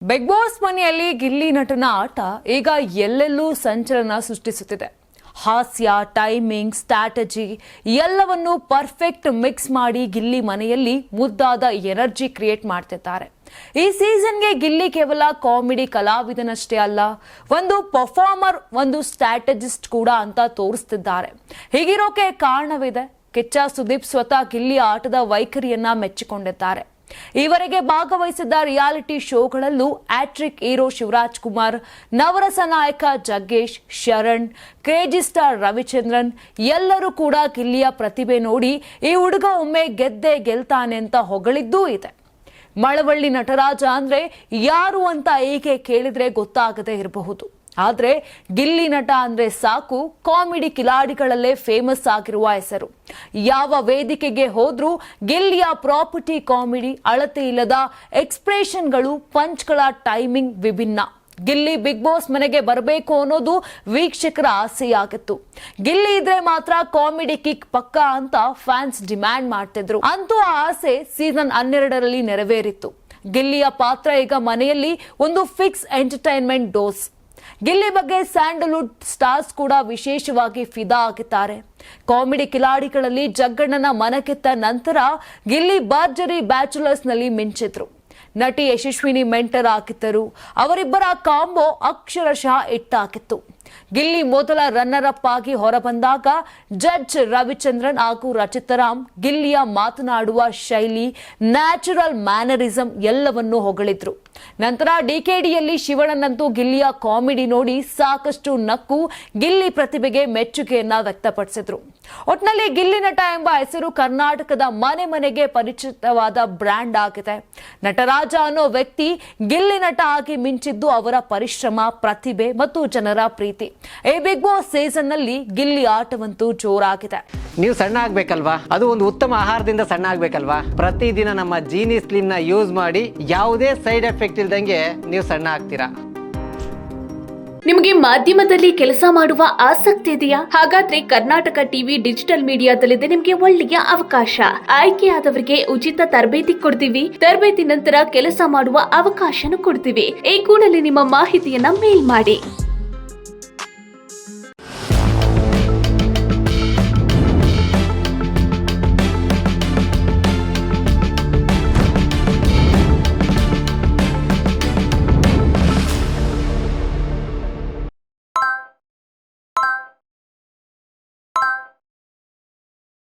Big boss ಮನೆಯಲ್ಲಿ ಗಿಲ್ಲಿ ನಟನ ಆಟ ಈಗ ಎಲ್ಲೆಲ್ಲೂ ಸಂಚಲನ ಸೃಷ್ಟಿಸುತ್ತಿದೆ. ಹಾಸ್ಯ, ಟೈಮಿಂಗ್, ಸ್ಟ್ರಾಟಜಿ ಎಲ್ಲವನ್ನೂ ಪರ್ಫೆಕ್ಟ್ ಮಿಕ್ಸ್ ಮಾಡಿ ಗಿಲ್ಲಿ ಮನೆಯಲ್ಲಿ ಮುದ್ದಾದ ಎನರ್ಜಿ ಕ್ರಿಯೇಟ್ ಮಾಡ್ತಿದ್ದಾರೆ. ಈ ಸೀಸನ್ಗೆ ಗಿಲ್ಲಿ ಕೇವಲ ಕಾಮಿಡಿ ಕಲಾವಿದನಷ್ಟೇ ಅಲ್ಲ, ಒಂದು ಪರ್ಫಾರ್ಮರ್, ಒಂದು ಸ್ಟ್ರಾಟಜಿಸ್ಟ್ ಕೂಡ ಅಂತ ತೋರಿಸ್ತಿದ್ದಾರೆ. ಹೀಗಿರೋಕೆ ಕಾರಣವಿದೆ. ಕಿಚ್ಚ ಸುದೀಪ್ ಸ್ವತಃ ಗಿಲ್ಲಿ ಆಟದ ವೈಖರಿಯನ್ನ ಮೆಚ್ಚಿಕೊಂಡಿದ್ದಾರೆ. ಈವರೆಗೆ ಭಾಗವಹಿಸಿದ್ದ ರಿಯಾಲಿಟಿ ಶೋಗಳಲ್ಲೂ ಆಟ್ರಿಕ್ ಹೀರೋ ಶಿವರಾಜ್ ಕುಮಾರ್, ನವರಸ ನಾಯಕ ಜಗ್ಗೇಶ್, ಶರಣ್, ಕ್ರೇಜಿ ಸ್ಟಾರ್ ರವಿಚಂದ್ರನ್ ಎಲ್ಲರೂ ಕೂಡ ಗಿಲ್ಲಿಯ ಪ್ರತಿಭೆ ನೋಡಿ ಈ ಹುಡುಗ ಒಮ್ಮೆ ಗೆದ್ದೇ ಗೆಲ್ತಾನೆ ಅಂತ ಹೊಗಳಿದ್ದೂ ಇದೆ. ಮಳವಳ್ಳಿ ನಟರಾಜ ಅಂದ್ರೆ ಯಾರು ಅಂತ ಹೀಗೆ ಕೇಳಿದ್ರೆ ಗೊತ್ತಾಗದೇ ಇರಬಹುದು. ಆದ್ರೆ ಗಿಲ್ಲಿ ನಟ ಅಂದ್ರೆ ಸಾಕು, ಕಾಮಿಡಿ ಕಿಲಾಡಿಗಳಲ್ಲೇ ಫೇಮಸ್ ಆಗಿರುವ ಹೆಸರು. ಯಾವ ವೇದಿಕೆಗೆ ಹೋದ್ರೂ ಗಿಲ್ಲಿಯ ಪ್ರಾಪರ್ಟಿ ಕಾಮಿಡಿ, ಅಳತೆ ಇಲ್ಲದ ಎಕ್ಸ್ಪ್ರೆಷನ್ಗಳು, ಪಂಚ್ಗಳ ಟೈಮಿಂಗ್ ವಿಭಿನ್ನ. ಗಿಲ್ಲಿ ಬಿಗ್ ಬಾಸ್ ಮನೆಗೆ ಬರಬೇಕು ಅನ್ನೋದು ವೀಕ್ಷಕರ ಆಸೆಯಾಗಿತ್ತು. ಗಿಲ್ಲಿ ಇದ್ರೆ ಮಾತ್ರ ಕಾಮಿಡಿ ಕಿಕ್ ಪಕ್ಕಾ ಅಂತ ಫ್ಯಾನ್ಸ್ ಡಿಮ್ಯಾಂಡ್ ಮಾಡ್ತಿದ್ರು. ಅಂತೂ ಆ ಆಸೆ ಸೀಸನ್ 12ರಲ್ಲಿ ನೆರವೇರಿತ್ತು. ಗಿಲ್ಲಿಯ ಪಾತ್ರ ಈಗ ಮನೆಯಲ್ಲಿ ಒಂದು ಫಿಕ್ಸ್ ಎಂಟರ್ಟೈನ್ಮೆಂಟ್ ಡೋಸ್. ಗಿಲ್ಲಿ ಬಗ್ಗೆ ಸ್ಯಾಂಡಲ್ವುಡ್ ಸ್ಟಾರ್ಸ್ ಕೂಡ ವಿಶೇಷವಾಗಿ ಫಿದಾ ಆಗಿದ್ದಾರೆ. ಕಾಮಿಡಿ ಕಿಲಾಡಿಗಳಲ್ಲಿ ಜಗ್ಗಣ್ಣನ ಮನಕೆತ್ತ ನಂತರ ಗಿಲ್ಲಿ ಭರ್ಜರಿ ಬ್ಯಾಚುಲರ್ಸ್ ನಲ್ಲಿ ಮಿಂಚಿದ್ರು. ನಟಿ ಯಶಸ್ವಿನಿ ಮೆಂಟರ್ ಆಗಿದ್ದರು. ಅವರಿಬ್ಬರ ಕಾಂಬೋ ಅಕ್ಷರಶಃ ಇಟ್ಟಾಕಿತ್ತು. ಗಿಲ್ಲಿ ಮೊದಲ ರನ್ನರ್ ಅಪ್ ಆಗಿ ಹೊರಬಂದಾಗ ಜಡ್ಜ್ ರವಿಚಂದ್ರನ್ ಹಾಗೂ ರಚಿತಾರಾಮ್ ಗಿಲ್ಲಿಯ ಮಾತನಾಡುವ ಶೈಲಿ, ನ್ಯಾಚುರಲ್ ಮ್ಯಾನರಿಸಂ ಎಲ್ಲವನ್ನೂ ಹೊಗಳಿದ್ರು. ನಂತರ ಡಿಕೆಡಿಯಲ್ಲಿ ಶಿವಣ್ಣನಂತೂ ಗಿಲ್ಲಿಯ ಕಾಮಿಡಿ ನೋಡಿ ಸಾಕಷ್ಟು ನಕ್ಕು ಗಿಲ್ಲಿ ಪ್ರತಿಭೆಗೆ ಮೆಚ್ಚುಗೆಯನ್ನ ವ್ಯಕ್ತಪಡಿಸಿದ್ರು. ಒಟ್ನಲ್ಲಿ ಗಿಲ್ಲಿ ನಟ ಎಂಬ ಹೆಸರು ಕರ್ನಾಟಕದ ಮನೆ ಮನೆಗೆ ಪರಿಚಿತವಾದ ಬ್ರ್ಯಾಂಡ್ ಆಗಿದೆ. ನಟರಾಜ ಅನ್ನೋ ವ್ಯಕ್ತಿ ಗಿಲ್ಲಿ ನಟ ಆಗಿ ಮಿಂಚಿದ್ದು ಅವರ ಪರಿಶ್ರಮ, ಪ್ರತಿಭೆ ಮತ್ತು ಜನರ ಪ್ರೀತಿ. ಈ ಬಿಗ್ ಬಾಸ್ ಸೀಸನ್ ನಲ್ಲಿ ಗಿಲ್ಲಿ ಆಟವಂತೂ ಜೋರಾಗಿದೆ. ನೀವು ಸಣ್ಣ ಆಗ್ಬೇಕಲ್ವಾ? ಅದು ಒಂದು ಉತ್ತಮ ಆಹಾರದಿಂದ ಸಣ್ಣ ಆಗ್ಬೇಕಲ್ವಾ? ಪ್ರತಿದಿನ ನಮ್ಮ ಜೀನಿ ಸ್ಲಿಮ್ ನ ಯೂಸ್ ಮಾಡಿ ಯಾವುದೇ ಸೈಡ್ ಎಫೆಕ್ಟ್ ಇಲ್ದಂಗೆ ನೀವು ಸಣ್ಣ ಆಗ್ತೀರಾ. ನಿಮಗೆ ಮಾಧ್ಯಮದಲ್ಲಿ ಕೆಲಸ ಮಾಡುವ ಆಸಕ್ತಿ ಇದೆಯಾ? ಹಾಗಾದ್ರೆ ಕರ್ನಾಟಕ ಟಿವಿ ಡಿಜಿಟಲ್ ಮೀಡಿಯಾದಲ್ಲಿದೆ ನಿಮಗೆ ಒಳ್ಳೆಯ ಅವಕಾಶ. ಆಯ್ಕೆಯಾದವರಿಗೆ ಉಚಿತ ತರಬೇತಿ ಕೊಡ್ತೀವಿ. ತರಬೇತಿ ನಂತರ ಕೆಲಸ ಮಾಡುವ ಅವಕಾಶನೂ ಕೊಡ್ತೀವಿ. ಈ ಕೂಡಲೇ ನಿಮ್ಮ ಮಾಹಿತಿಯನ್ನ ಮೇಲ್ ಮಾಡಿ.